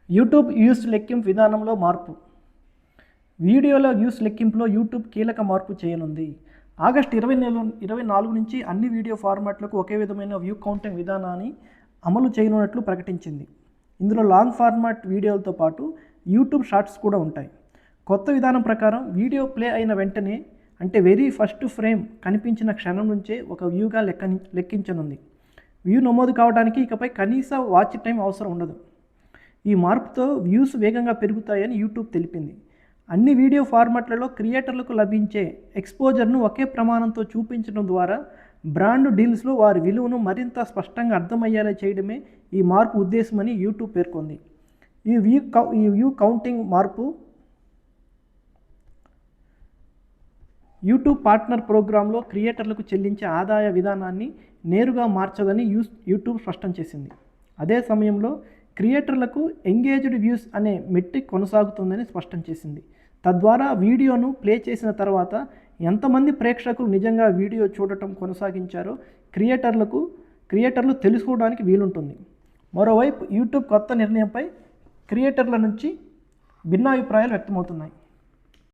YouTube views లెక్కింపు విధానంలో మార్పు. వీడియోల వ్యూస్ లెక్కింపులో యూట్యూబ్ కీలక మార్పు చేయనుంది. ఆగస్టు 24 నుంచి అన్ని వీడియో ఫార్మాట్లకు ఒకే విధమైన వ్యూ కౌంటింగ్ విధానాన్ని అమలు చేయనున్నట్లు ప్రకటించింది. ఇందులో లాంగ్ ఫార్మాట్ వీడియోలతో పాటు యూట్యూబ్ షార్ట్స్ కూడా ఉంటాయి. కొత్త విధానం ప్రకారం వీడియో ప్లే అయిన వెంటనే, అంటే వెరీ ఫస్ట్ ఫ్రేమ్ కనిపించిన క్షణం నుంచే ఒక వ్యూగా లెక్కించనుంది. వ్యూ నమోదు కావడానికి ఇకపై కనీస వాచ్ టైం అవసరం ఉండదు. ఈ మార్పుతో వ్యూస్ వేగంగా పెరుగుతాయని యూట్యూబ్ తెలిపింది. అన్ని వీడియో ఫార్మాట్లలో క్రియేటర్లకు లభించే ఎక్స్పోజర్ను ఒకే ప్రమాణంతో చూపించడం ద్వారా బ్రాండ్ డీల్స్లో వారి విలువను మరింత స్పష్టంగా అర్థమయ్యేలా చేయడమే ఈ మార్పు ఉద్దేశమని యూట్యూబ్ పేర్కొంది. ఈ వ్యూ కౌంటింగ్ మార్పు యూట్యూబ్ పార్ట్నర్ ప్రోగ్రాంలో క్రియేటర్లకు చెల్లించే ఆదాయ విధానాన్ని నేరుగా మార్చదని యూట్యూబ్ స్పష్టం చేసింది. అదే సమయంలో క్రియేటర్లకు ఎంగేజ్డ్ వ్యూస్ అనే మెట్రిక్ కొనసాగుతుందని స్పష్టం చేసింది. తద్వారా వీడియోను ప్లే చేసిన తర్వాత ఎంతమంది ప్రేక్షకులు నిజంగా వీడియో చూడటం కొనసాగించారో క్రియేటర్లు తెలుసుకోవడానికి వీలుంటుంది. మరోవైపు యూట్యూబ్ కొత్త నిర్ణయంపై క్రియేటర్ల నుంచి భిన్నాభిప్రాయాలు వ్యక్తమవుతున్నాయి.